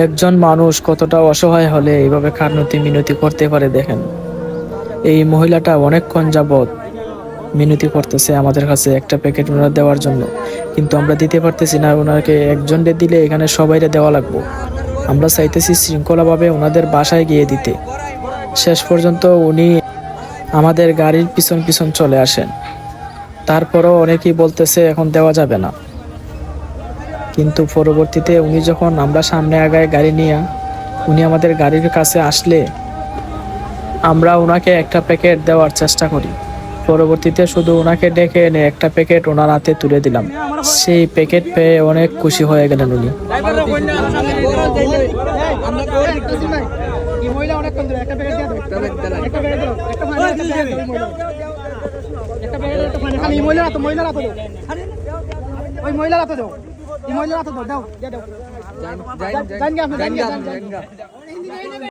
একজন মানুষ কতটা অসহায় হলে এইভাবে কান্নতি মিনতি করতে পারে দেখেন। এই মহিলাটা অনেকক্ষণ যাবৎ মিনতি করতেছে আমাদের কাছে একটা প্যাকেট ওনার দেওয়ার জন্য, কিন্তু আমরা দিতে পারতেছি না। ওনাকে একজনকে দিলে এখানে সবাইরে দেওয়া লাগবো। আমরা চাইতেছি শৃঙ্খলাভাবে ওনাদের বাসায় গিয়ে দিতে। শেষ পর্যন্ত উনি আমাদের গাড়ির পিছন পিছন চলে আসেন। তারপরও অনেকেই বলতেছে এখন দেওয়া যাবে না, কিন্তু পরবর্তীতে উনি যখন আমরা সামনে আগায় গাড়ি নিয়ে উনি আমাদের গাড়ির কাছে আসলে আমরা ওনাকে একটা প্যাকেট দেওয়ার চেষ্টা করি। পরবর্তীতে শুধু ওনাকে ডেকে এনে একটা প্যাকেট ওনার হাতে তুলে দিলাম। সেই প্যাকেট পেয়ে অনেক খুশি হয়ে গেলেন উনি। মহিলা